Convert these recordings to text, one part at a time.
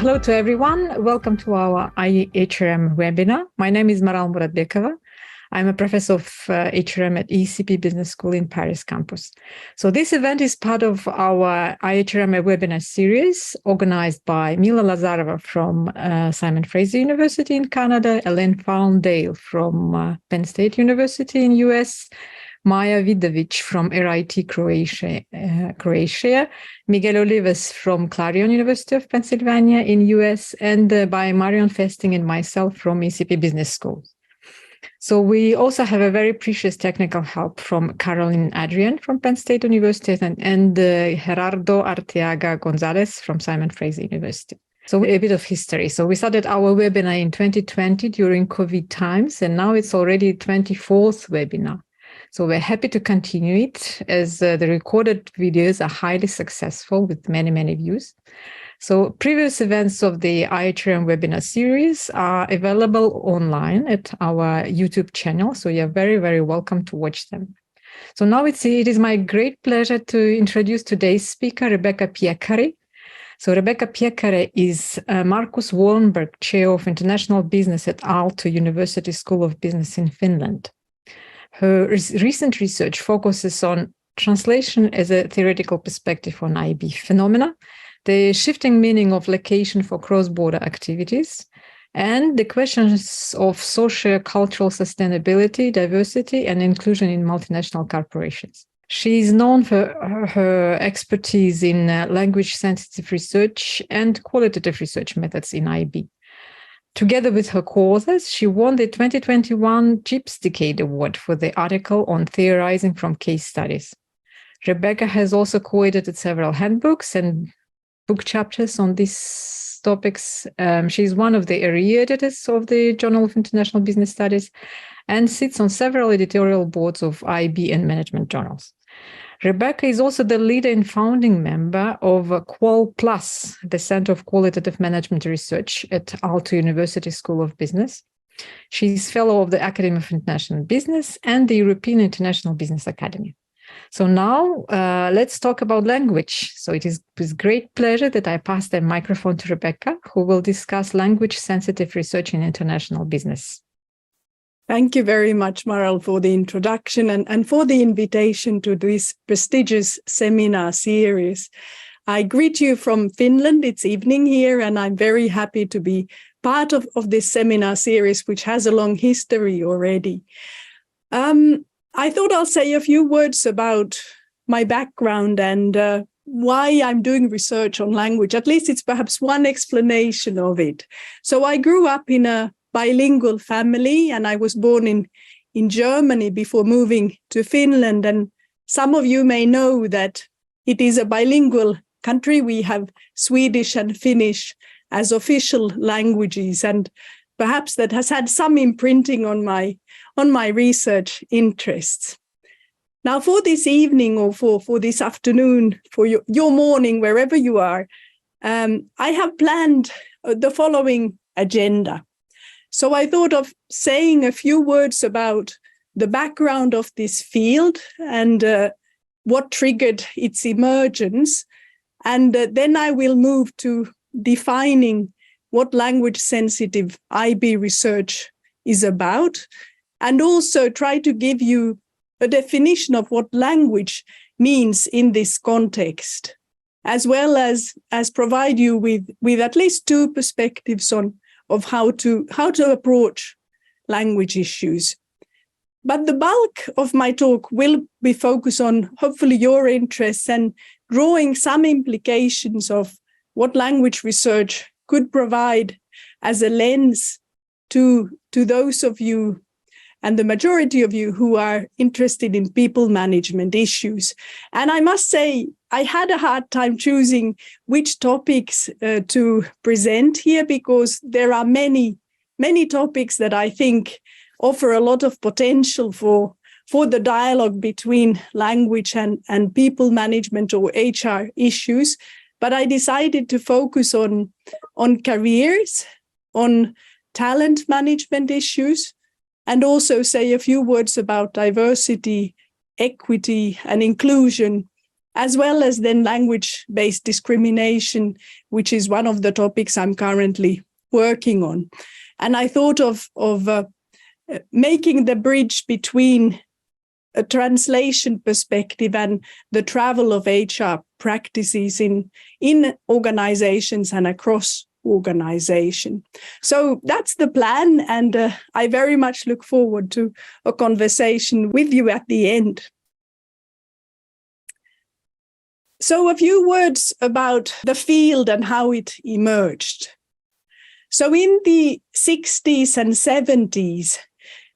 Hello to everyone. Welcome to our IHRM webinar. My name is Maral Muratbekova. I'm a professor of HRM at ECP Business School in Paris campus. So this event is part of our IHRM Webinar Series organized by Mila Lazarova from Simon Fraser University in Canada, Elaine Farndale from Penn State University in US, Maja Vidovic from RIT Croatia, Miguel Olives from Clarion University of Pennsylvania in US, and by Marion Festing and myself from ECP Business School. So we also have a very precious technical help from Caroline Adrian from Penn State University and Gerardo Arteaga Gonzalez from Simon Fraser University. So a bit of history. So we started our webinar in 2020 during COVID times, and now it's already 24th webinar. So we're happy to continue it as the recorded videos are highly successful with many, many views. So previous events of the IHRM Webinar Series are available online at our YouTube channel. So you're very, very welcome to watch them. So now it is my great pleasure to introduce today's speaker, Rebecca Piekkari. So Rebecca Piekkari is Markus Wallenberg Chair of International Business at Aalto University School of Business in Finland. Her recent research focuses on translation as a theoretical perspective on IB phenomena, the shifting meaning of location for cross-border activities, and the questions of socio-cultural sustainability, diversity, and inclusion in multinational corporations. She is known for her expertise in language-sensitive research and qualitative research methods in IB. Together with her co-authors, she won the 2021 JIBS Decade Award for the article on theorizing from case studies. Rebecca has also co-edited several handbooks and book chapters on these topics. She's one of the area editors of the Journal of International Business Studies and sits on several editorial boards of IB and management journals. Rebecca is also the leader and founding member of Qual+, the Center of Qualitative Management Research at Aalto University School of Business. She's fellow of the Academy of International Business and the European International Business Academy. So now let's talk about language. So it is with great pleasure that I pass the microphone to Rebecca, who will discuss language-sensitive research in international business. Thank you very much, Maral, for the introduction and for the invitation to this prestigious seminar series. I greet you from Finland. It's evening here, and I'm very happy to be part of this seminar series, which has a long history already. I thought I'll say a few words about my background and why I'm doing research on language. At least it's perhaps one explanation of it. So I grew up in a bilingual family, and I was born in Germany before moving to Finland. And some of you may know that it is a bilingual country. We have Swedish and Finnish as official languages, and perhaps that has had some imprinting on my research interests. Now, for this evening or for this afternoon, for your morning, wherever you are, I have planned the following agenda. So I thought of saying a few words about the background of this field and what triggered its emergence. And then I will move to defining what language-sensitive IB research is about, and also try to give you a definition of what language means in this context, as well as provide you with at least two perspectives of how to approach language issues. But the bulk of my talk will be focused on hopefully your interests and drawing some implications of what language research could provide as a lens to those of you and the majority of you who are interested in people management issues. And I must say, I had a hard time choosing which topics to present here, because there are many topics that I think offer a lot of potential for the dialogue between language and people management or HR issues. But I decided to focus on careers, on talent management issues, and also say a few words about diversity, equity, and inclusion as well as then language-based discrimination, which is one of the topics I'm currently working on. And I thought of making the bridge between a translation perspective and the travel of HR practices in organizations and across organization. So that's the plan, and I very much look forward to a conversation with you at the end. So a few words about the field and how it emerged. So in the 60s and 70s,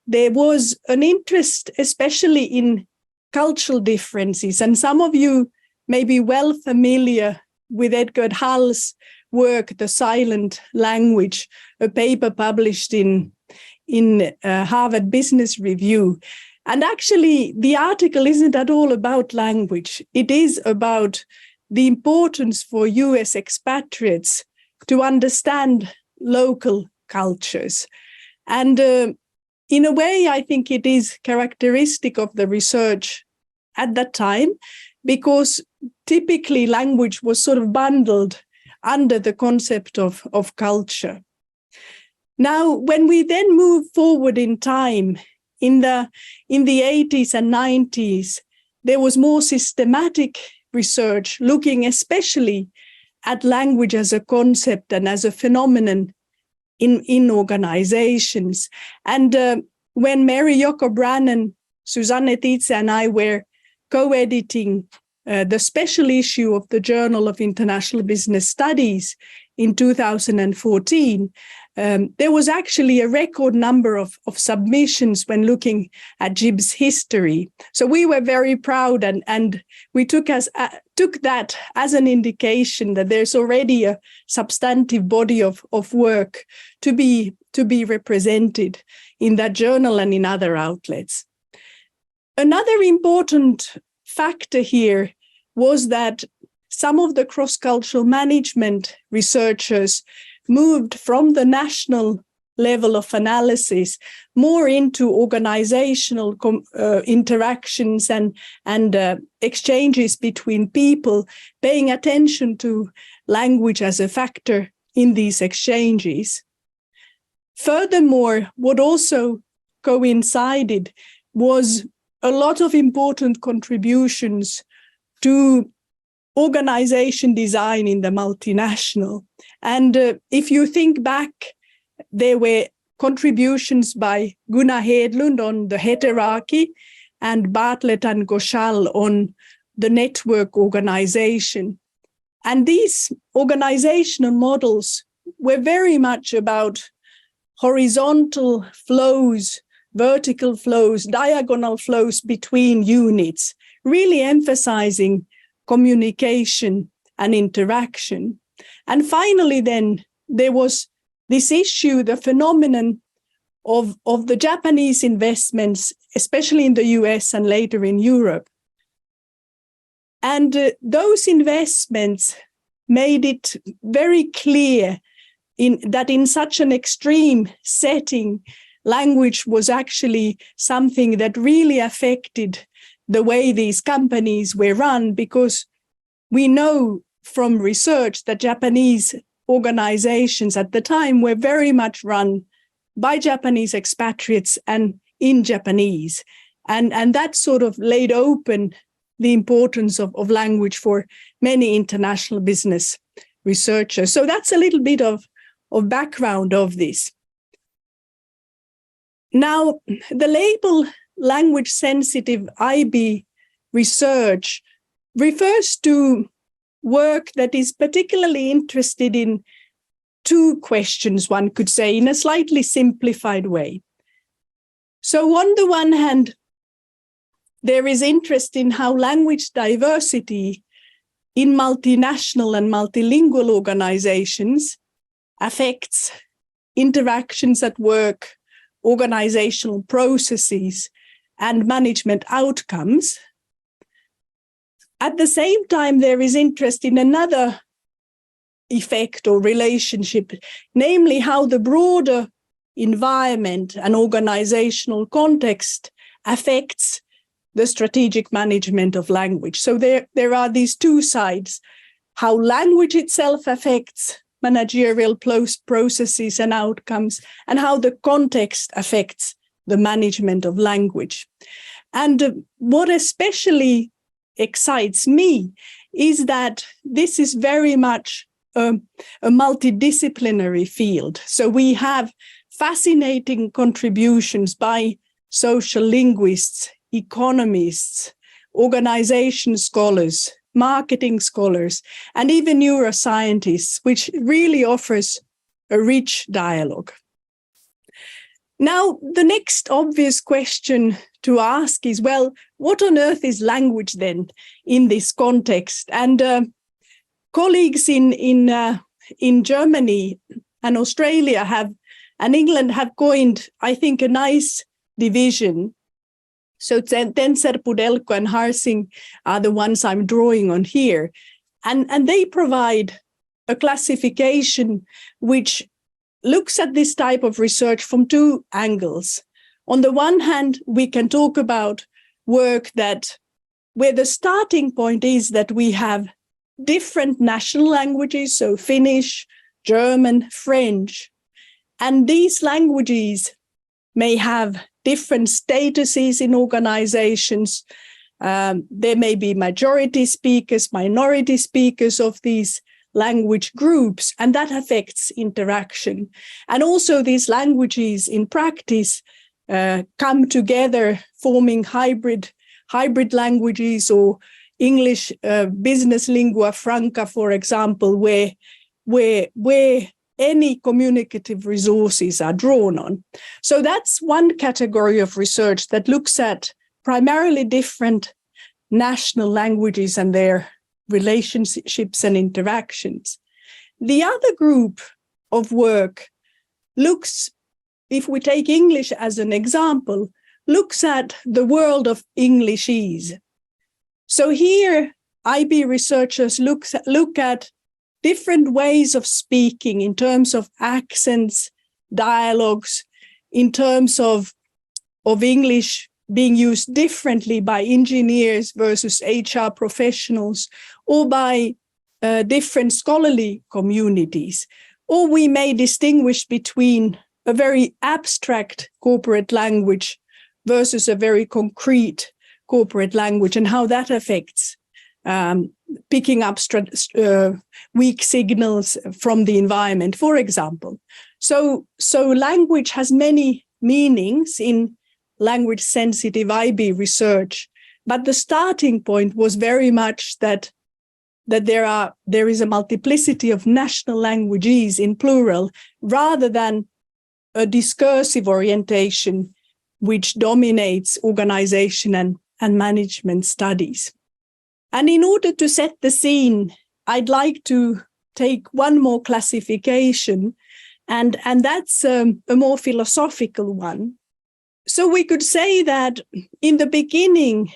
there was an interest, especially in cultural differences. And some of you may be well familiar with Edgar Hall's work, The Silent Language, a paper published in Harvard Business Review. And actually, the article isn't at all about language. It is about the importance for US expatriates to understand local cultures. And in a way, I think it is characteristic of the research at that time, because typically language was sort of bundled under the concept of culture. Now, when we then move forward in time, in the 80s and 90s, there was more systematic research looking especially at language as a concept and as a phenomenon in organizations. And when Mary Yoko Brannan, Susanne Tietze, and I were co-editing the special issue of the Journal of International Business Studies in 2014, there was actually a record number of submissions when looking at JIBS history. So we were very proud, and we took that as an indication that there's already a substantive body of work to be represented in that journal and in other outlets. Another important factor here was that some of the cross-cultural management researchers moved from the national level of analysis more into organizational interactions and exchanges between people, paying attention to language as a factor in these exchanges. Furthermore, what also coincided was a lot of important contributions to organization design in the multinational. And if you think back, there were contributions by Gunnar Hedlund on the heterarchy and Bartlett and Ghoshal on the network organization. And these organizational models were very much about horizontal flows, vertical flows, diagonal flows between units, really emphasizing communication and interaction. And finally, then, there was this issue, the phenomenon of the Japanese investments, especially in the US and later in Europe. And those investments made it very clear that in such an extreme setting, language was actually something that really affected the way these companies were run, because we know from research that Japanese organizations at the time were very much run by Japanese expatriates and in Japanese. And that sort of laid open the importance of language for many international business researchers. So that's a little bit of background of this. Now, the label language sensitive IB research refers to work that is particularly interested in two questions, one could say, in a slightly simplified way. So on the one hand, there is interest in how language diversity in multinational and multilingual organizations affects interactions at work, organizational processes, and management outcomes. At the same time, there is interest in another effect or relationship, namely how the broader environment and organizational context affects the strategic management of language. So there are these two sides, how language itself affects managerial processes and outcomes, and how the context affects the management of language. And what especially excites me is that this is very much a multidisciplinary field. So we have fascinating contributions by social linguists, economists, organization scholars, marketing scholars, and even neuroscientists, which really offers a rich dialogue. Now, the next obvious question to ask is, well, what on earth is language then in this context? And colleagues in Germany and Australia and England have coined, I think, a nice division. So Tenser, Pudelko, and Harsing are the ones I'm drawing on here. And they provide a classification which looks at this type of research from two angles. On the one hand, we can talk about work where the starting point is that we have different national languages, so Finnish, German, French, and these languages may have different statuses in organizations. There may be majority speakers, minority speakers of these language groups, and that affects interaction. And also these languages in practice come together forming hybrid languages, or English business lingua franca, for example, where any communicative resources are drawn on. So that's one category of research that looks at primarily different national languages and their relationships and interactions. The other group of work looks, if we take English as an example, looks at the world of Englishese. So here, IB researchers look at different ways of speaking in terms of accents, dialogues, in terms of English being used differently by engineers versus HR professionals, or by different scholarly communities. Or we may distinguish between a very abstract corporate language versus a very concrete corporate language, and how that affects picking up weak signals from the environment, for example. So language has many meanings in language-sensitive IB research, but the starting point was very much that there is a multiplicity of national languages in plural, rather than a discursive orientation which dominates organization and management studies. And in order to set the scene, I'd like to take one more classification, and that's a more philosophical one. So we could say that in the beginning,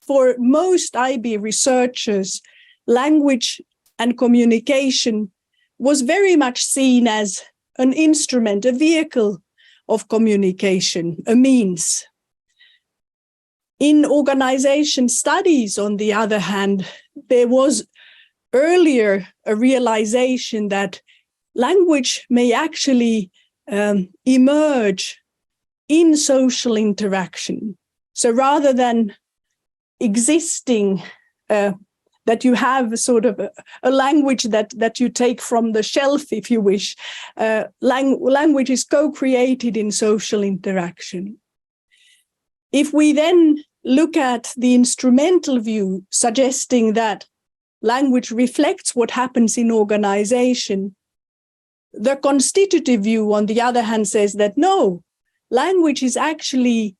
for most IB researchers, language and communication was very much seen as an instrument, a vehicle of communication, a means. In organization studies, on the other hand, there was earlier a realization that language may actually emerge in social interaction. So rather than existing, that you have sort of a language that you take from the shelf, if you wish, language is co-created in social interaction. If we then look at the instrumental view, suggesting that language reflects what happens in organization, the constitutive view, on the other hand, says that no, language is actually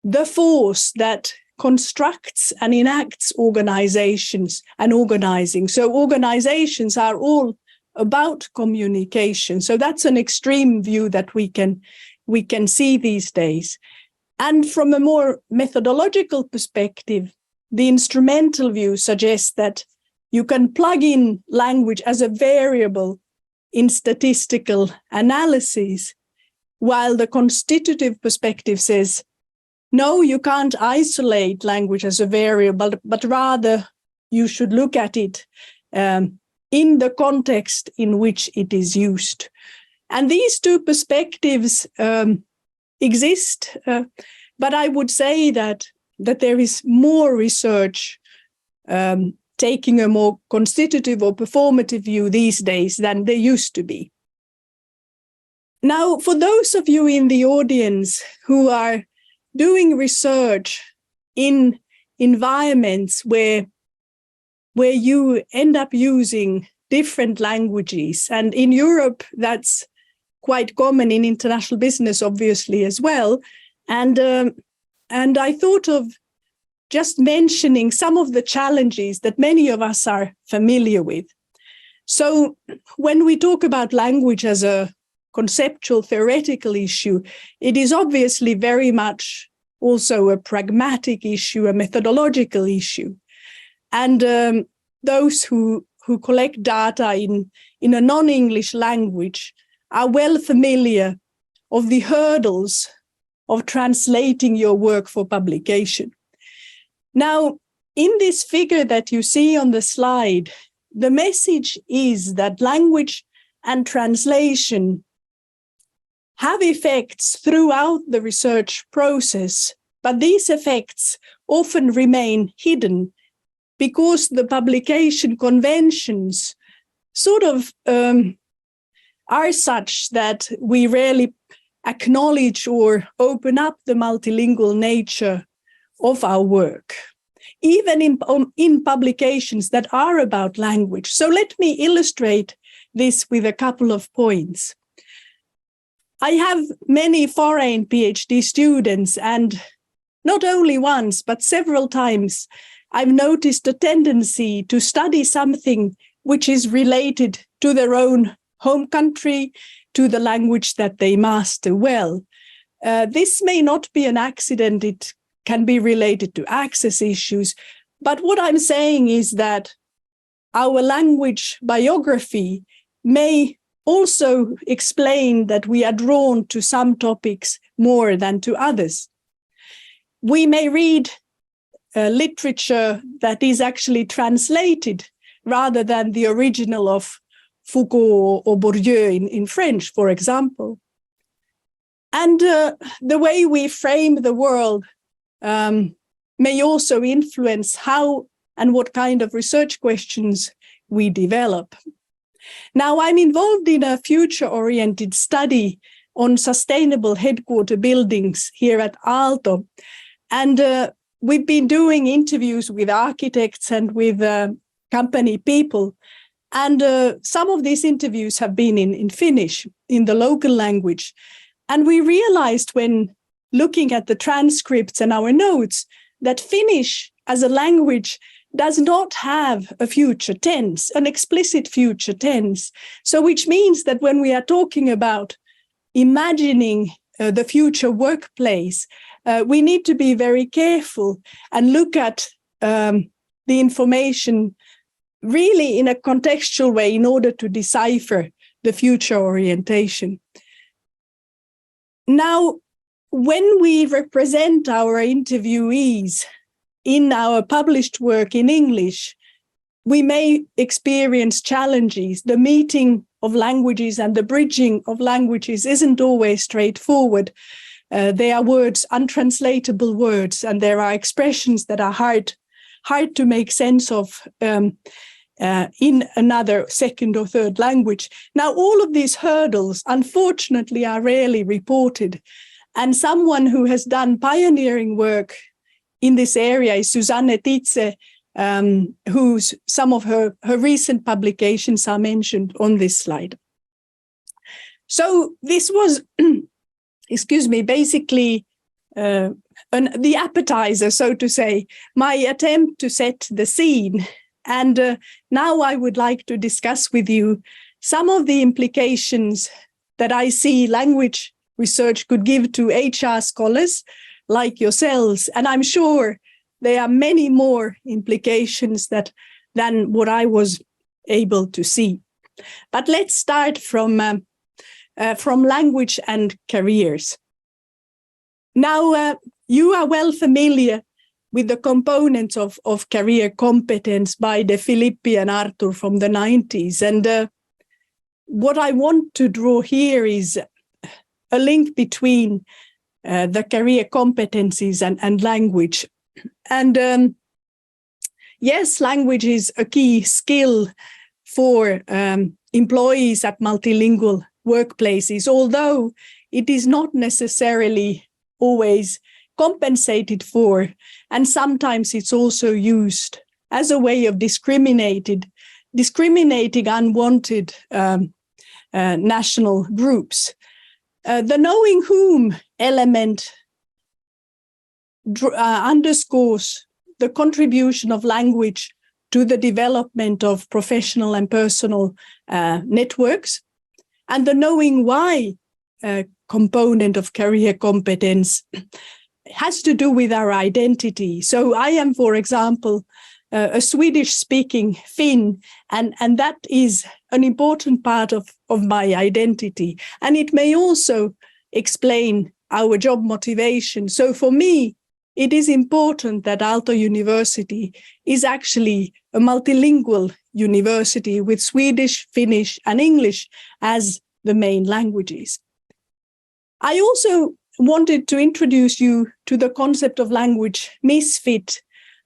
the force that constructs and enacts organizations and organizing. So organizations are all about communication. So that's an extreme view that we can see these days. And from a more methodological perspective, the instrumental view suggests that you can plug in language as a variable in statistical analysis, while the constitutive perspective says no, you can't isolate language as a variable, but rather you should look at it in the context in which it is used. And these two perspectives exist, but I would say that there is more research taking a more constitutive or performative view these days than there used to be. Now, for those of you in the audience who are doing research in environments where you end up using different languages, and in Europe, that's quite common in international business, obviously, as well. And I thought of just mentioning some of the challenges that many of us are familiar with. So when we talk about language as a conceptual, theoretical issue, it is obviously very much also a pragmatic issue, a methodological issue. And those who collect data in a non-English language are well familiar of the hurdles of translating your work for publication. Now, in this figure that you see on the slide, the message is that language and translation have effects throughout the research process, but these effects often remain hidden because the publication conventions sort of are such that we rarely acknowledge or open up the multilingual nature of our work, even in publications that are about language. So let me illustrate this with a couple of points. I have many foreign PhD students, and not only once, but several times, I've noticed a tendency to study something which is related to their own home country, to the language that they master well. This may not be an accident. It can be related to access issues. But what I'm saying is that our language biography may also explain that we are drawn to some topics more than to others. We may read literature that is actually translated rather than the original of Foucault or Bourdieu in French, for example. And the way we frame the world may also influence how and what kind of research questions we develop. Now, I'm involved in a future-oriented study on sustainable headquarter buildings here at Aalto. And we've been doing interviews with architects and with company people. And some of these interviews have been in Finnish, in the local language. And we realized when looking at the transcripts and our notes that Finnish as a language does not have a future tense, an explicit future tense. So which means that when we are talking about imagining the future workplace, we need to be very careful and look at the information really in a contextual way in order to decipher the future orientation. Now, when we represent our interviewees in our published work in English, we may experience challenges. The meeting of languages and the bridging of languages isn't always straightforward. There are words, untranslatable words, and there are expressions that are hard to make sense of in another second or third language. Now, all of these hurdles, unfortunately, are rarely reported. And someone who has done pioneering work in this area is Susanne Titze, whose some of her recent publications are mentioned on this slide. So this was, basically the appetizer, so to say, my attempt to set the scene. And now I would like to discuss with you some of the implications that I see language research could give to HR scholars like yourselves. And I'm sure there are many more implications than what I was able to see. But let's start from language and careers. Now, you are well familiar with the components of career competence by De Filippi and Arthur from the 90s. And what I want to draw here is a link between the career competencies and language. And yes, language is a key skill for employees at multilingual workplaces, although it is not necessarily always compensated for, and sometimes it's also used as a way of discriminating unwanted national groups. The knowing whom element underscores the contribution of language to the development of professional and personal networks, and the knowing why component of career competence has to do with our identity. So I am, for example, a Swedish-speaking Finn, and that is an important part of my identity. And it may also explain our job motivation. So for me, it is important that Aalto University is actually a multilingual university with Swedish, Finnish, and English as the main languages. I also wanted to introduce you to the concept of language misfit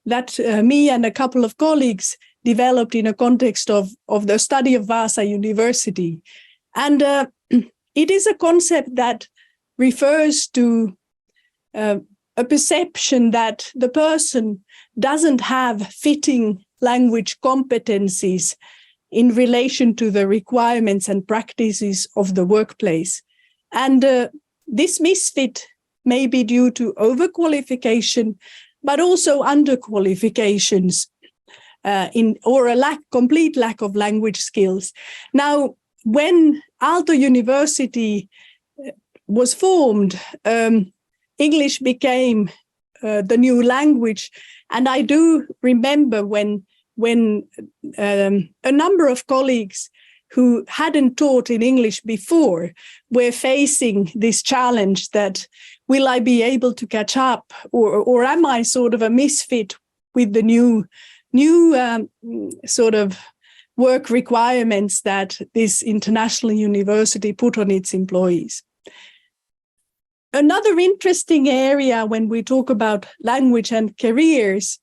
that me and a couple of colleagues developed in a context of the study of Vaasa University. And it is a concept that refers to a perception that the person doesn't have fitting language competencies in relation to the requirements and practices of the workplace. And this misfit may be due to overqualification, but also underqualifications or a complete lack of language skills. Now, when Aalto University was formed, English became the new language. And I do remember when a number of colleagues who hadn't taught in English before were facing this challenge that, will I be able to catch up, or am I sort of a misfit with the new sort of work requirements that this international university put on its employees? Another interesting area when we talk about language and careers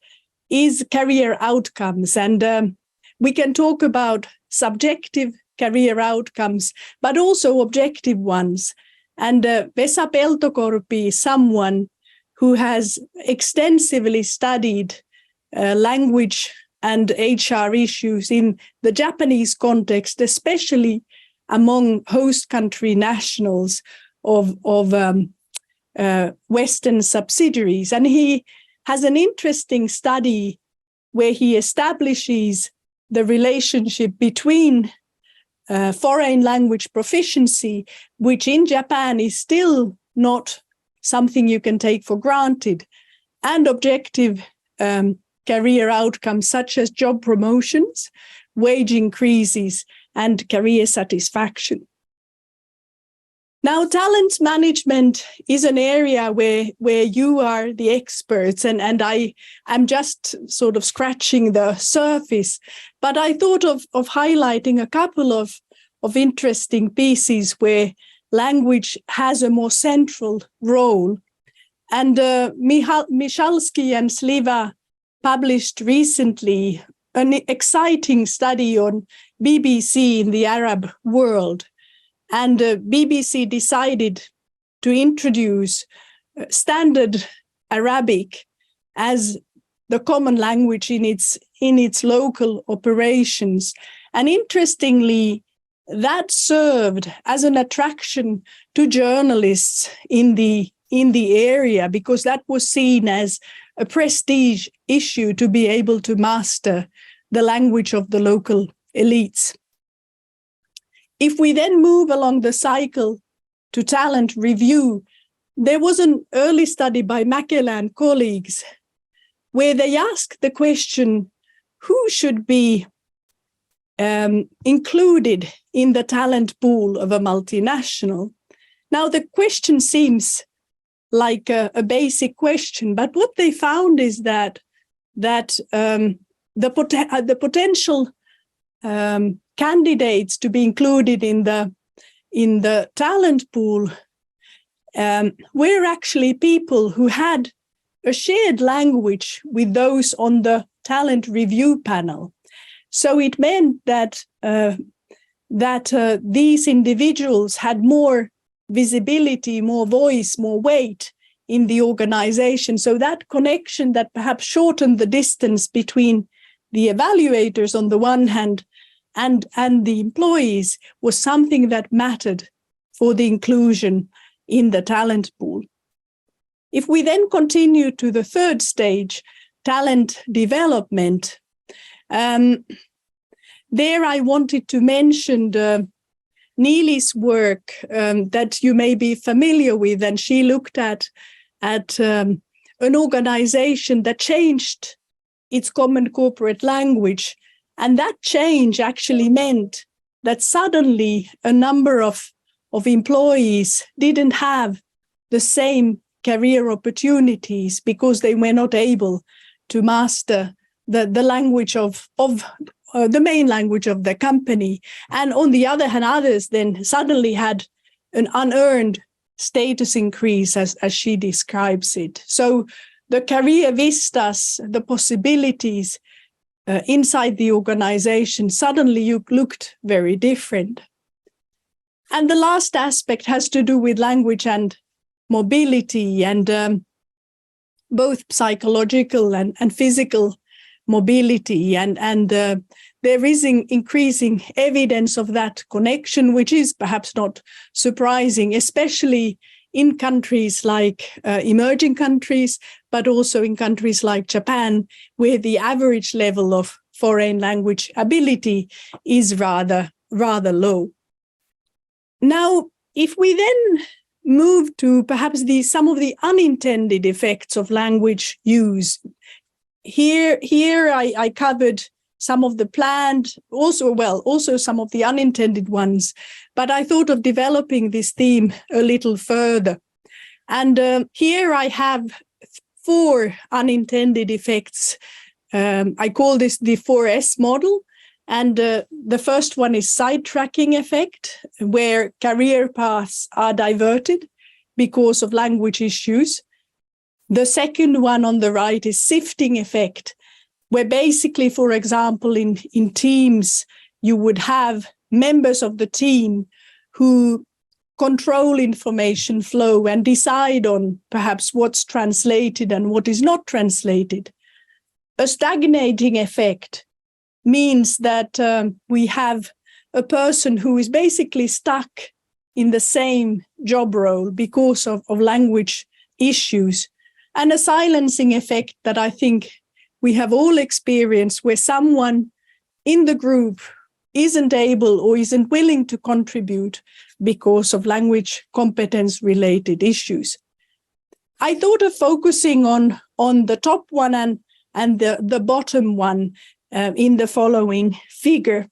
is career outcomes. And we can talk about subjective career outcomes, but also objective ones. And Vesa Peltokorpi is someone who has extensively studied language and HR issues in the Japanese context, especially among host country nationals of Western subsidiaries. And he has an interesting study where he establishes the relationship between foreign language proficiency, which in Japan is still not something you can take for granted, and objective career outcomes such as job promotions, wage increases, and career satisfaction. Now, talent management is an area where you are the experts, and I'm just sort of scratching the surface. But I thought of highlighting a couple of interesting pieces where language has a more central role. And Michalski and Sliva published recently an exciting study on BBC in the Arab world. And BBC decided to introduce standard Arabic as the common language in its local operations. And interestingly, that served as an attraction to journalists in the area, because that was seen as a prestige issue to be able to master the language of the local elites. If we then move along the cycle to talent review, there was an early study by Mäkelä and colleagues where they asked the question, who should be included in the talent pool of a multinational? Now, the question seems like a basic question. But what they found is that the potential candidates to be included in the talent pool were actually people who had a shared language with those on the talent review panel. So it meant that these individuals had more visibility, more voice, more weight in the organization. So that connection that perhaps shortened the distance between the evaluators on the one hand and the employees was something that mattered for the inclusion in the talent pool. If we then continue to the third stage, talent development, there I wanted to mention Neely's work that you may be familiar with, and she looked at an organization that changed its common corporate language, and that change actually meant that suddenly a number of employees didn't have the same career opportunities because they were not able to master the language of the main language of the company. And on the other hand, others then suddenly had an unearned status increase, as she describes it. So the career vistas, the possibilities inside the organization suddenly looked very different. And the last aspect has to do with language and mobility, and both psychological and physical mobility, and there is increasing evidence of that connection, which is perhaps not surprising, especially in countries like emerging countries, but also in countries like Japan, where the average level of foreign language ability is rather low. Now, if we then move to perhaps some of the unintended effects of language use, here I covered some of the planned, also some of the unintended ones, but I thought of developing this theme a little further. And here I have 4 unintended effects. I call this the 4S model. And the first one is sidetracking effect, where career paths are diverted because of language issues. The second one on the right is sifting effect, where basically, for example, in teams, you would have members of the team who control information flow and decide on perhaps what's translated and what is not translated. A stagnating effect means that we have a person who is basically stuck in the same job role because of language issues. And a silencing effect that I think we have all experienced, where someone in the group isn't able or isn't willing to contribute because of language competence-related issues. I thought of focusing on the top one and the bottom one in the following figure.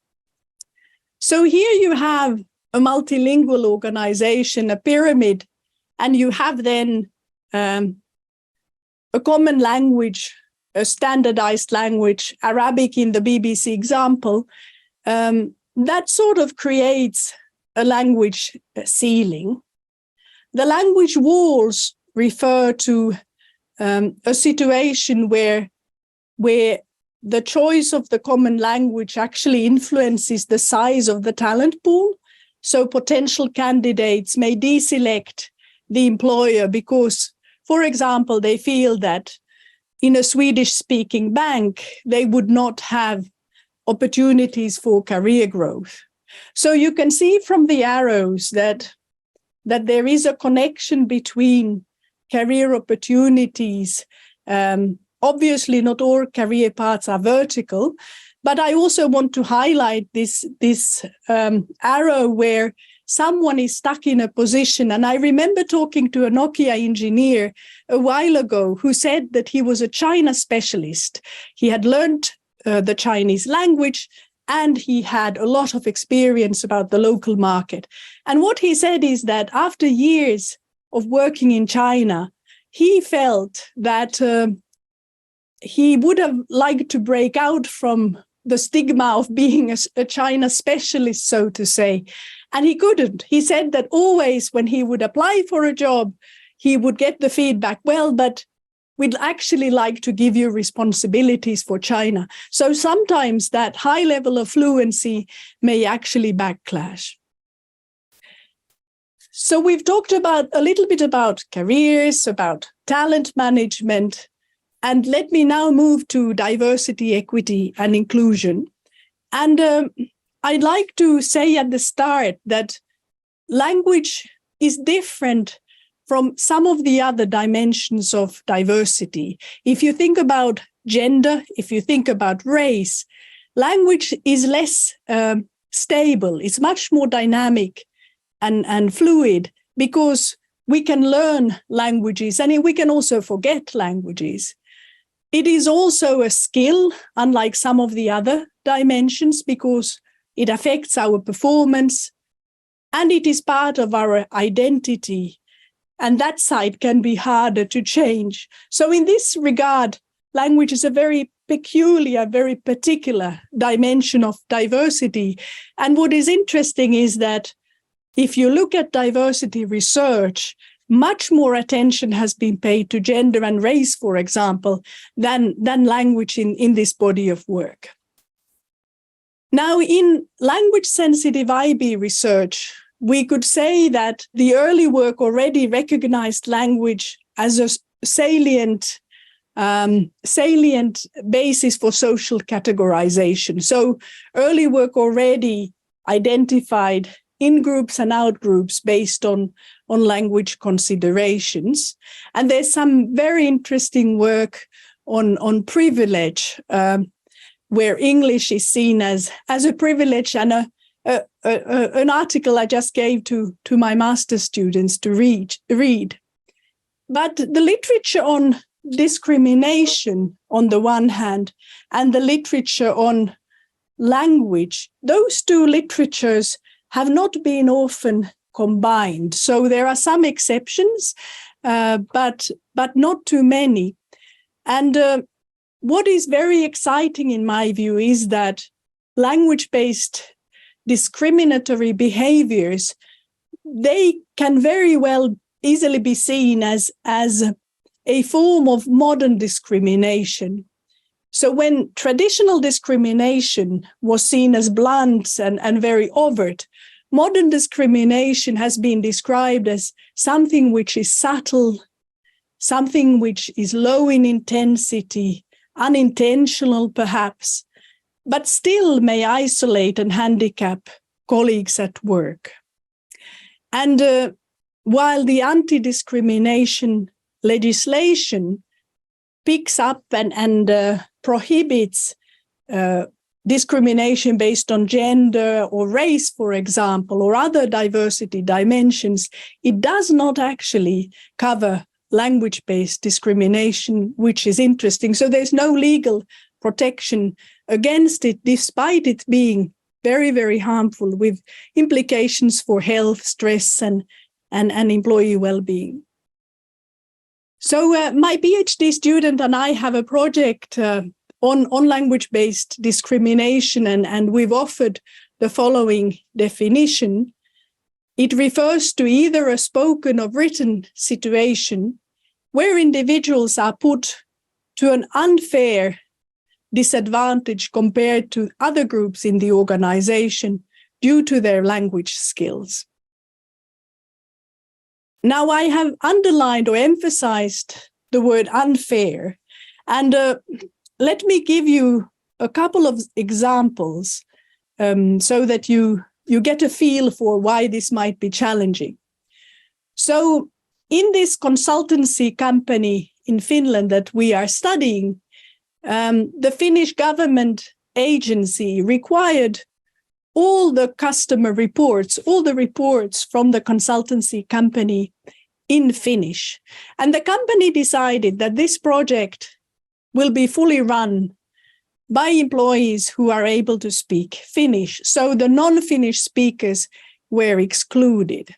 So here you have a multilingual organization, a pyramid, and you have then a common language, a standardized language, Arabic in the BBC example, that sort of creates a language ceiling. The language walls refer to a situation where the choice of the common language actually influences the size of the talent pool. So potential candidates may deselect the employer because, for example, they feel that in a Swedish-speaking bank, they would not have opportunities for career growth. So you can see from the arrows that there is a connection between career opportunities. Obviously, not all career paths are vertical, but I also want to highlight this arrow where someone is stuck in a position. And I remember talking to a Nokia engineer a while ago who said that he was a China specialist. He had learned the Chinese language and he had a lot of experience about the local market. And what he said is that after years of working in China, he felt that he would have liked to break out from the stigma of being a China specialist, so to say. And he couldn't. He said that always when he would apply for a job, he would get the feedback, well, but we'd actually like to give you responsibilities for China. So sometimes that high level of fluency may actually backlash. So we've talked about a little bit about careers, about talent management, and let me now move to diversity, equity, and inclusion. And I'd like to say at the start that language is different from some of the other dimensions of diversity. If you think about gender, if you think about race, language is less stable. It's much more dynamic and fluid because we can learn languages and we can also forget languages. It is also a skill, unlike some of the other dimensions, because it affects our performance and it is part of our identity. And that side can be harder to change. So in this regard, language is a very peculiar, very particular dimension of diversity. And what is interesting is that if you look at diversity research, much more attention has been paid to gender and race, for example, than language in this body of work. Now, in language-sensitive IB research, we could say that the early work already recognized language as a salient basis for social categorization. So early work already identified in-groups and out-groups based on language considerations. And there's some very interesting work on privilege, where English is seen as a privilege, and an article I just gave to my master's students to read. But the literature on discrimination on the one hand, and the literature on language, those two literatures have not been often combined. So there are some exceptions, but not too many. And what is very exciting in my view is that language-based discriminatory behaviors, they can very well easily be seen as a form of modern discrimination. So when traditional discrimination was seen as blunt and very overt, modern discrimination has been described as something which is subtle, something which is low in intensity, unintentional perhaps, but still may isolate and handicap colleagues at work. And while the anti-discrimination legislation picks up and prohibits discrimination based on gender or race, for example, or other diversity dimensions, it does not actually cover language-based discrimination, which is interesting. So there's no legal protection against it, despite it being very, very harmful with implications for health, stress, and employee well-being. So my PhD student and I have a project on language-based discrimination, and we've offered the following definition. It refers to either a spoken or written situation where individuals are put to an unfair disadvantage compared to other groups in the organization due to their language skills. Now, I have underlined or emphasized the word unfair, and let me give you a couple of examples so that you get a feel for why this might be challenging. So in this consultancy company in Finland that we are studying, the Finnish government agency required all the customer reports, all the reports from the consultancy company in Finnish. And the company decided that this project will be fully run by employees who are able to speak Finnish. So the non-Finnish speakers were excluded.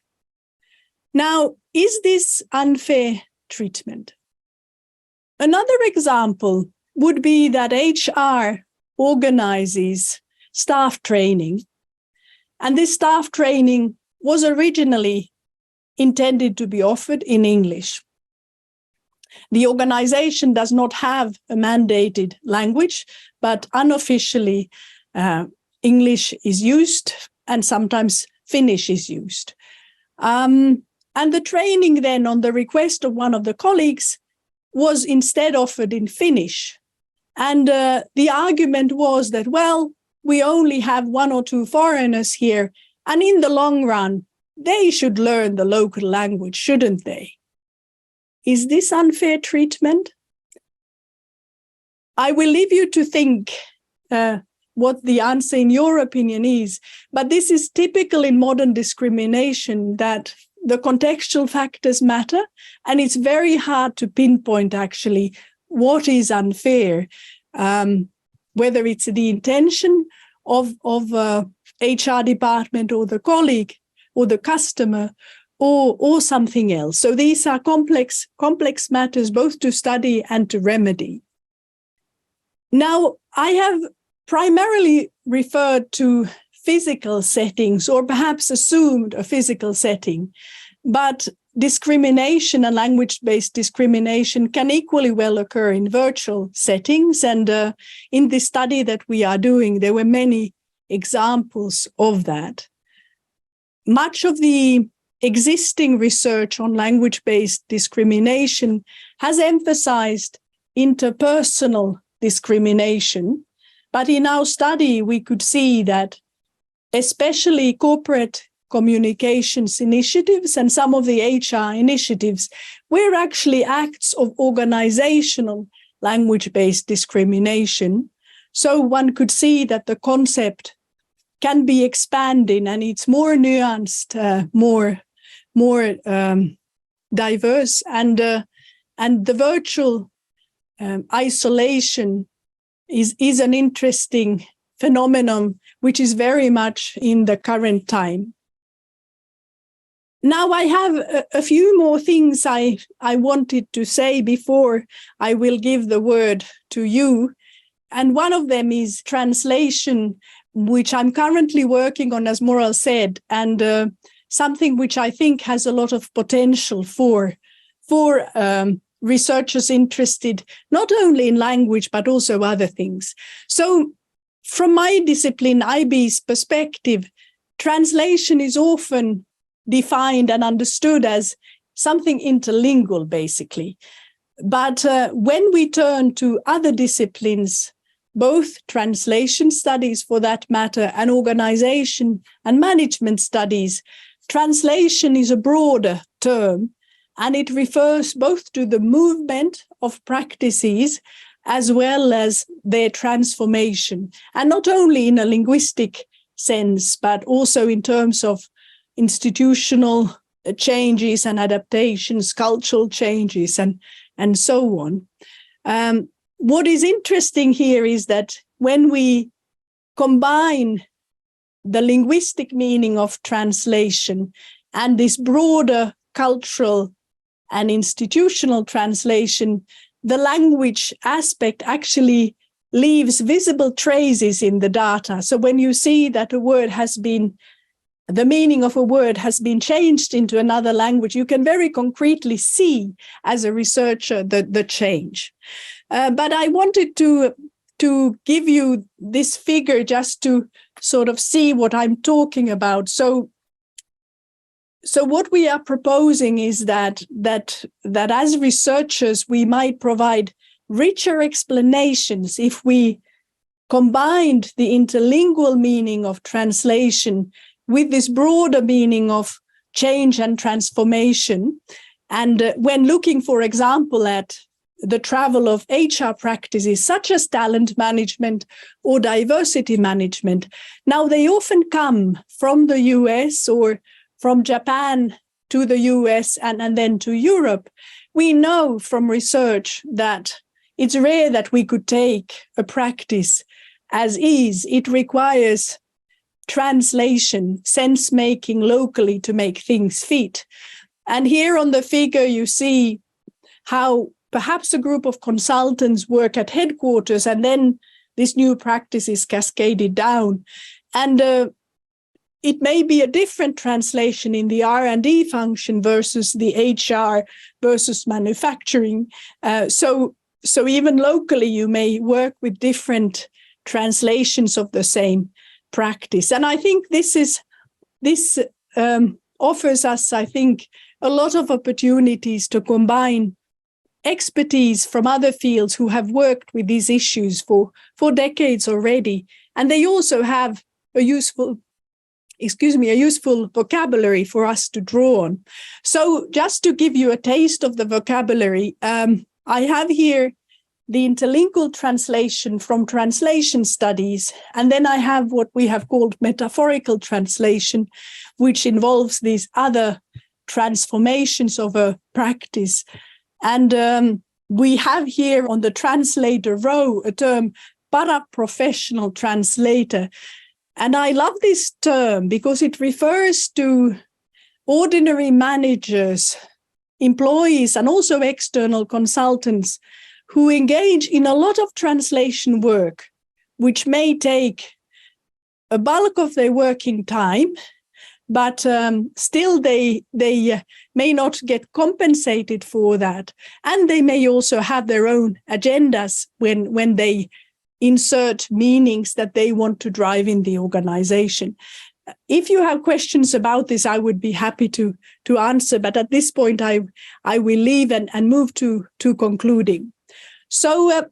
Now, is this unfair treatment? Another example would be that HR organizes staff training, and this staff training was originally intended to be offered in English. The organization does not have a mandated language, but unofficially English is used and sometimes Finnish is used. And the training then, on the request of one of the colleagues, was instead offered in Finnish. And the argument was that, well, we only have 1 or 2 foreigners here, and in the long run, they should learn the local language, shouldn't they? Is this unfair treatment? I will leave you to think what the answer in your opinion is, but this is typical in modern discrimination, that the contextual factors matter, and it's very hard to pinpoint actually what is unfair, whether it's the intention of HR department or the colleague or the customer or something else. So these are complex matters both to study and to remedy. Now, I have primarily referred to physical settings, or perhaps assumed a physical setting, but discrimination and language-based discrimination can equally well occur in virtual settings. And in this study that we are doing, there were many examples of that. Much of the existing research on language-based discrimination has emphasized interpersonal discrimination. But in our study, we could see that especially corporate communications initiatives and some of the HR initiatives were actually acts of organizational language-based discrimination. So one could see that the concept can be expanded, and it's more nuanced, more diverse, and the virtual isolation is an interesting phenomenon which is very much in the current time. Now I have a few more things I wanted to say before I will give the word to you. And one of them is translation, which I'm currently working on, as Moral said, and something which I think has a lot of potential for researchers interested not only in language, but also other things. So from my discipline, IB's perspective, translation is often defined and understood as something interlingual, basically. But when we turn to other disciplines, both translation studies for that matter, and organization and management studies, translation is a broader term, and it refers both to the movement of practices as well as their transformation, and not only in a linguistic sense, but also in terms of institutional changes and adaptations, cultural changes, and so on. What is interesting here is that when we combine the linguistic meaning of translation and this broader cultural and institutional translation, the language aspect actually leaves visible traces in the data. So when you see that the meaning of a word has been changed into another language, you can very concretely see as a researcher the change. But I wanted to give you this figure just to sort of see what I'm talking about. So what we are proposing is that as researchers, we might provide richer explanations if we combined the interlingual meaning of translation with this broader meaning of change and transformation. And when looking, for example, at the travel of HR practices, such as talent management or diversity management, now they often come from the US or from Japan to the US and then to Europe. We know from research that it's rare that we could take a practice as is. It requires translation, sense-making locally to make things fit. And here on the figure, you see how perhaps a group of consultants work at headquarters, and then this new practice is cascaded down. And it may be a different translation in the R&D function versus the HR versus manufacturing. So even locally, you may work with different translations of the same practice. And I think this offers us, I think, a lot of opportunities to combine expertise from other fields who have worked with these issues for decades already. And they also have a useful vocabulary for us to draw on. So just to give you a taste of the vocabulary, I have here the interlingual translation from translation studies, and then I have what we have called metaphorical translation, which involves these other transformations of a practice. And we have here on the translator row a term, paraprofessional translator. And I love this term because it refers to ordinary managers, employees, and also external consultants who engage in a lot of translation work, which may take a bulk of their working time, but still they may not get compensated for that. And they may also have their own agendas when they insert meanings that they want to drive in the organization. If you have questions about this, I would be happy to answer. But at this point, I will leave and move to concluding. So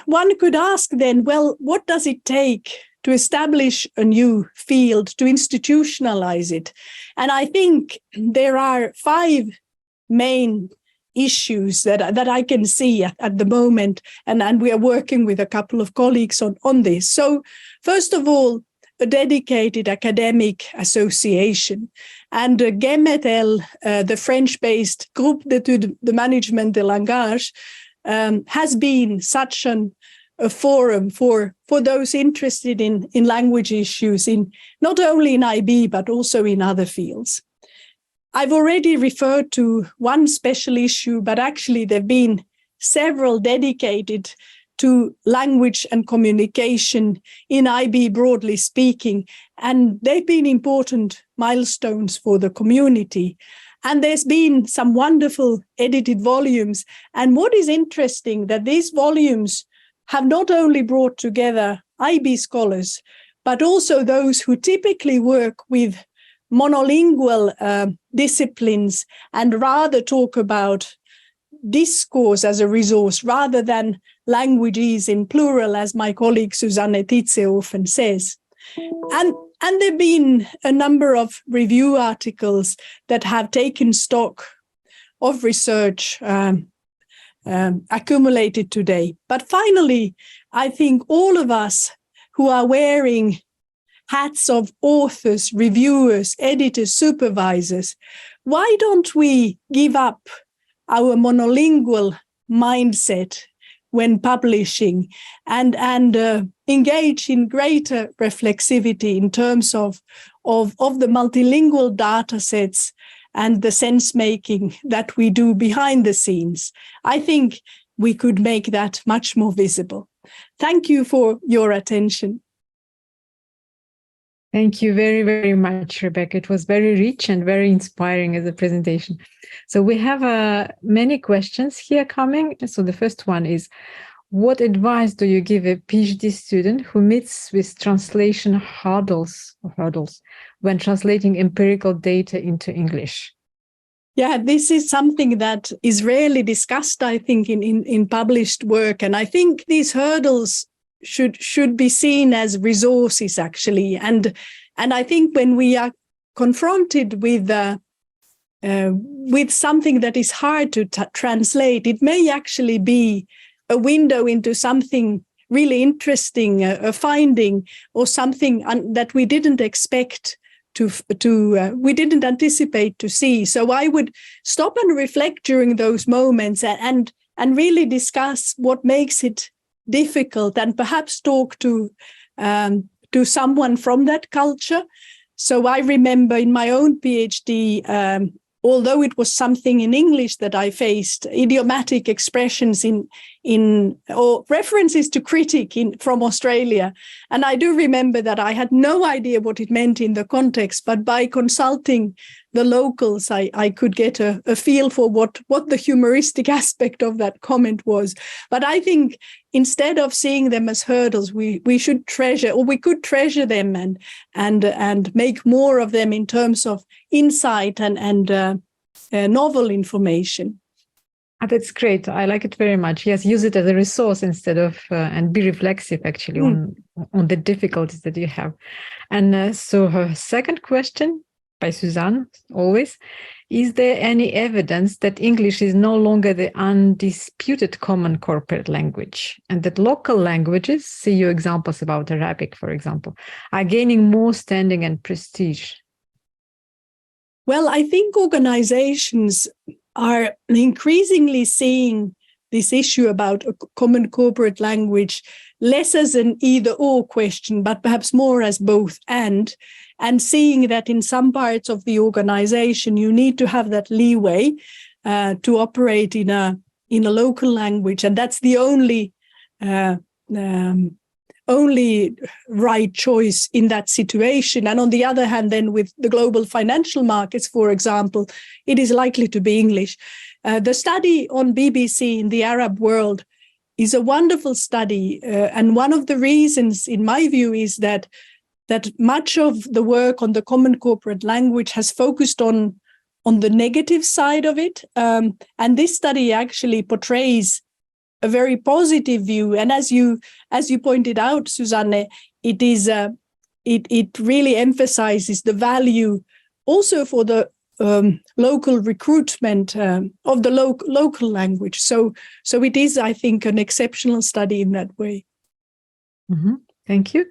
one could ask then, well, what does it take to establish a new field, to institutionalize it? And I think there are 5 main issues that I can see at the moment, and we are working with a couple of colleagues on this. So first of all, a dedicated academic association. And GEMETEL, the French-based Groupe d'études de management de langage, has been such a forum for those interested in language issues, in not only in IB, but also in other fields. I've already referred to one special issue, but actually there have been several dedicated to language and communication in IB, broadly speaking, and they've been important milestones for the community. And there's been some wonderful edited volumes. And what is interesting, that these volumes have not only brought together IB scholars, but also those who typically work with monolingual disciplines and rather talk about discourse as a resource rather than languages in plural, as my colleague Susanne Titze often says. And there have been a number of review articles that have taken stock of research accumulated today. But finally, I think all of us who are wearing hats of authors, reviewers, editors, supervisors, why don't we give up our monolingual mindset when publishing and engage in greater reflexivity in terms of the multilingual data sets and the sense making that we do behind the scenes? I think we could make that much more visible. Thank you for your attention. Thank you very, very much, Rebecca. It was very rich and very inspiring as a presentation. So we have many questions here coming. So the first one is, what advice do you give a PhD student who meets with translation hurdles when translating empirical data into English? Yeah, this is something that is rarely discussed, I think, in published work. And I think these hurdles should be seen as resources, actually. And I think when we are confronted with something that is hard to translate, it may actually be a window into something really interesting, a finding, or something that we didn't expect we didn't anticipate to see. So I would stop and reflect during those moments and really discuss what makes it difficult, and perhaps talk to someone from that culture. So I remember in my own PhD, although it was something in English that I faced, idiomatic expressions or references to critic from Australia. And I do remember that I had no idea what it meant in the context, but by consulting the locals, I could get a feel for what the humoristic aspect of that comment was. But I think instead of seeing them as hurdles, we should treasure, or we could treasure them and make more of them in terms of insight and novel information. That's great. I like it very much. Yes, use it as a resource instead of, and be reflexive actually on the difficulties that you have. And so her second question by Suzanne, always, is there any evidence that English is no longer the undisputed common corporate language and that local languages, see your examples about Arabic, for example, are gaining more standing and prestige? Well, I think organizations are increasingly seeing this issue about a common corporate language less as an either-or question, but perhaps more as both and seeing that in some parts of the organization, you need to have that leeway to operate in a local language. And that's the only right choice in that situation. And on the other hand, then with the global financial markets, for example, it is likely to be English. The study on BBC in the Arab world is a wonderful study. And one of the reasons, in my view, is that much of the work on the common corporate language has focused on the negative side of it. And this study actually portrays a very positive view. And as you pointed out, Susanne, it really emphasizes the value also for the local recruitment of the local language. So it is, I think, an exceptional study in that way. Mm-hmm. Thank you.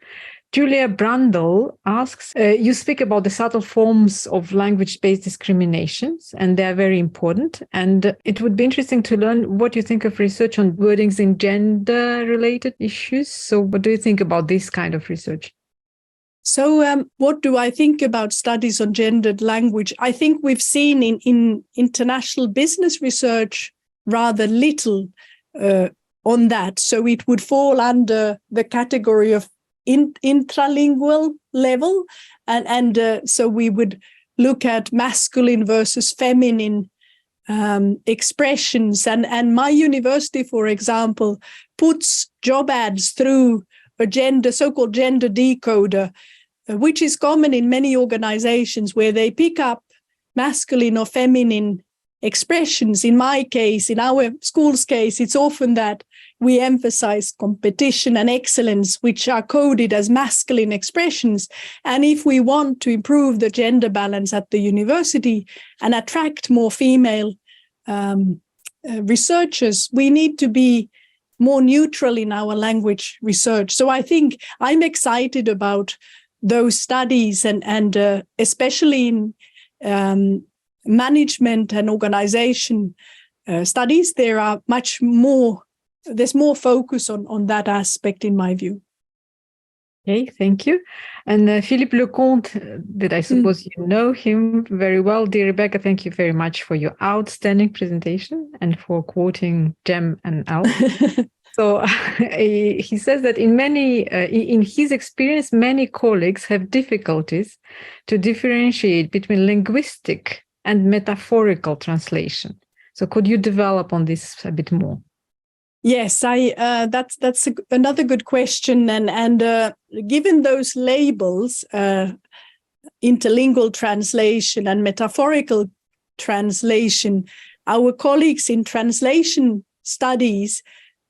Julia Brandl asks, you speak about the subtle forms of language-based discriminations, and they are very important. And it would be interesting to learn what you think of research on wordings in gender-related issues. So what do you think about this kind of research? So what do I think about studies on gendered language? I think we've seen in international business research rather little on that. So it would fall under the category of intralingual level. And so we would look at masculine versus feminine expressions. And my university, for example, puts job ads through a so-called gender decoder, which is common in many organizations where they pick up masculine or feminine expressions. In my case, in our school's case, it's often that we emphasize competition and excellence, which are coded as masculine expressions. And if we want to improve the gender balance at the university and attract more female researchers, we need to be more neutral in our language research. So I think I'm excited about those studies and especially in management and organization studies, there's more focus on that aspect in my view. Okay, thank you. And Philippe Lecomte, that I suppose you know him very well. Dear Rebecca, thank you very much for your outstanding presentation and for quoting Jem and Aalto. So he says that in his experience, many colleagues have difficulties to differentiate between linguistic and metaphorical translation. So could you develop on this a bit more? Yes, that's another good question. And given those labels, interlingual translation and metaphorical translation, our colleagues in translation studies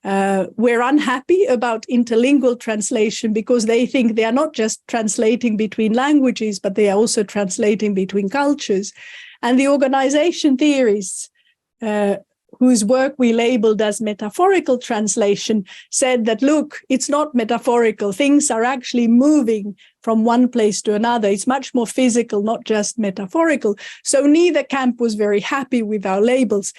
were unhappy about interlingual translation because they think they are not just translating between languages, but they are also translating between cultures. And the organization theorists, whose work we labeled as metaphorical translation, said that, look, it's not metaphorical. Things are actually moving from one place to another. It's much more physical, not just metaphorical. So neither camp was very happy with our labels.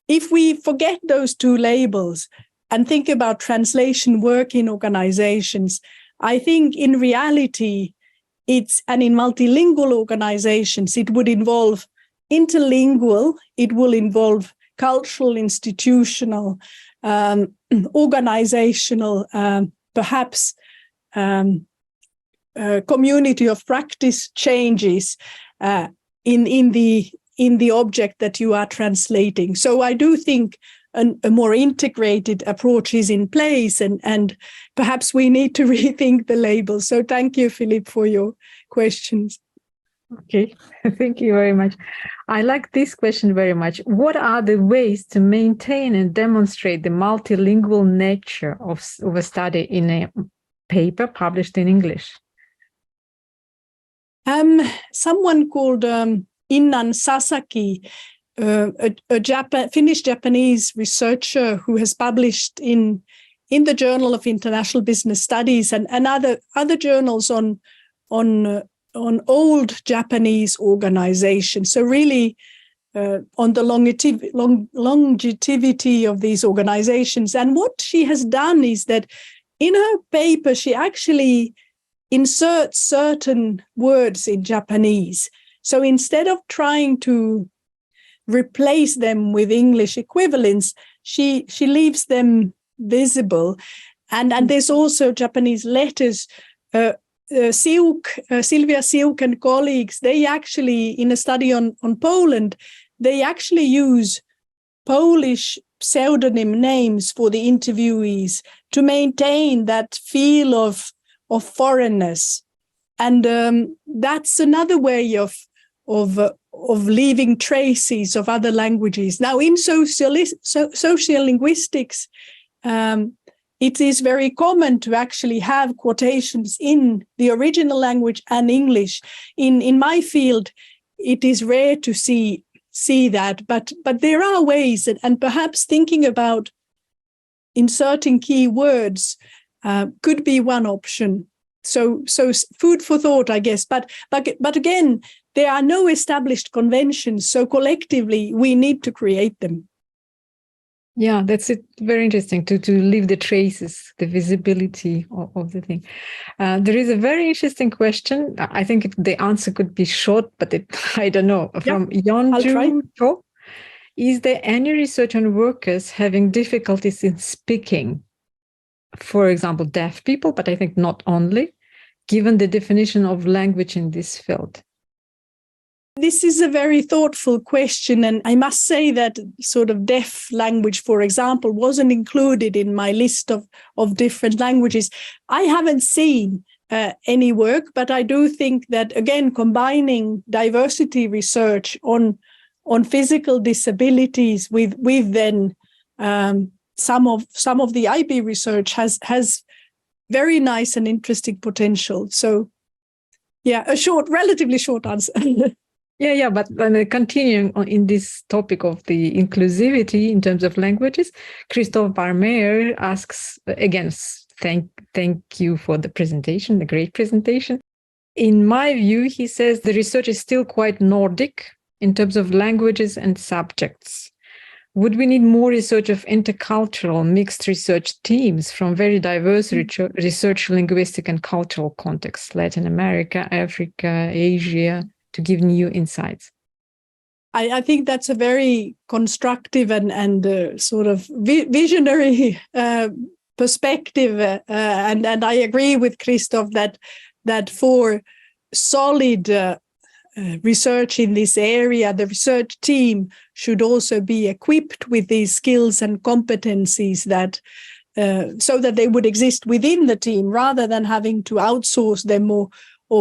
If we forget those two labels and think about translation work in organizations, I think in reality, and in multilingual organizations, it would involve interlingual, it will involve cultural, institutional, organizational, perhaps community of practice changes in the object that you are translating. So I do think a more integrated approach is in place, and perhaps we need to rethink the labels. So thank you, Philip, for your questions. Okay, thank you very much. I like this question very much. What are the ways to maintain and demonstrate the multilingual nature of a study in a paper published in English? Someone called Innan Sasaki, a Finnish-Japanese researcher who has published in the Journal of International Business Studies and other journals on old Japanese organizations. So really on the longevity of these organizations. And what she has done is that in her paper, she actually inserts certain words in Japanese. So instead of trying to replace them with English equivalents, she leaves them visible. And there's also Japanese letters. Sylvia Siuk and colleagues, they actually, in a study on Poland, they actually use Polish pseudonym names for the interviewees to maintain that feel of foreignness. And that's another way of leaving traces of other languages. Now, in social linguistics, it is very common to actually have quotations in the original language and English. In my field, it is rare to see that, but there are ways, and perhaps thinking about inserting key words could be one option. So food for thought, I guess. But again, there are no established conventions, so collectively we need to create them. Yeah, that's it. Very interesting to leave the traces, the visibility of the thing. There is a very interesting question. I think the answer could be short, but I don't know. From Yeonju To. Is there any research on workers having difficulties in speaking? For example, deaf people, but I think not only, given the definition of language in this field? This is a very thoughtful question, and I must say that sort of deaf language, for example, wasn't included in my list of different languages. I haven't seen any work, but I do think that, again, combining diversity research on physical disabilities with then some of the IB research has very nice and interesting potential. So, yeah, relatively short answer. Yeah, but continuing in this topic of the inclusivity in terms of languages, Christophe Barmeyer asks, again, thank you for the presentation, the great presentation. In my view, he says the research is still quite Nordic in terms of languages and subjects. Would we need more research of intercultural mixed research teams from very diverse research, linguistic and cultural contexts, Latin America, Africa, Asia, to give new insights? I think that's a very constructive and sort of visionary perspective. And I agree with Christoph that for solid research in this area, the research team should also be equipped with these skills and competencies that so that they would exist within the team rather than having to outsource them or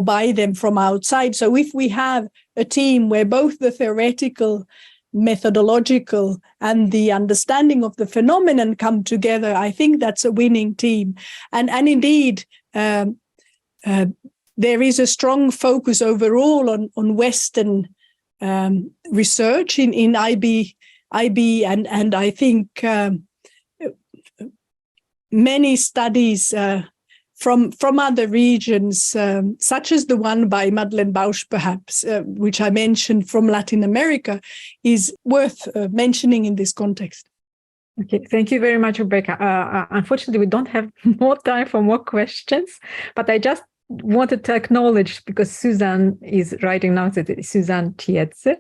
buy them from outside. So if we have a team where both the theoretical, methodological, and the understanding of the phenomenon come together, I think that's a winning team. And indeed, there is a strong focus overall on Western research in IB, and I think many studies from other regions, such as the one by Madeleine Bausch, perhaps, which I mentioned from Latin America, is worth mentioning in this context. Okay, thank you very much, Rebecca. Unfortunately, we don't have more time for more questions, but I just wanted to acknowledge, because Suzanne is writing now, Suzanne Tietze,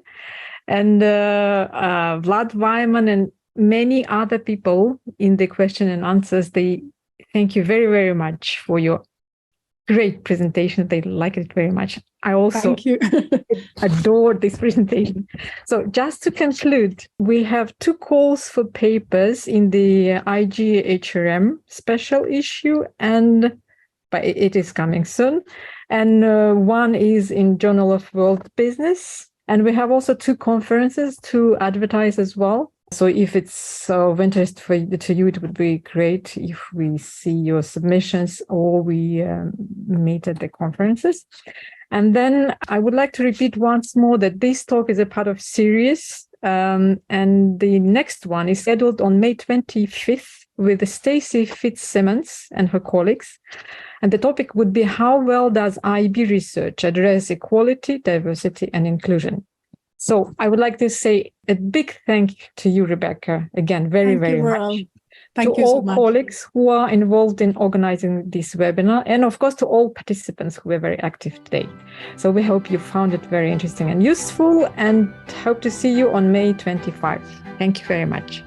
and Vlad Weiman and many other people in the question and answers. They thank you very, very much for your great presentation. They like it very much. I also adored this presentation. So just to conclude, we have 2 calls for papers in the IHRM special issue, but it is coming soon. And one is in Journal of World Business. And we have also 2 conferences to advertise as well. So if it's of interest to you, it would be great if we see your submissions or we meet at the conferences. And then I would like to repeat once more that this talk is a part of series. And the next one is scheduled on May 25th with Stacey Fitzsimmons and her colleagues. And the topic would be, how well does IB research address equality, diversity, and inclusion? So I would like to say a big thank you to you, Rebecca, again, very much. Thank you to all so much. Colleagues who are involved in organizing this webinar, and of course to all participants who were very active today. So we hope you found it very interesting and useful, and hope to see you on May 25. Thank you very much.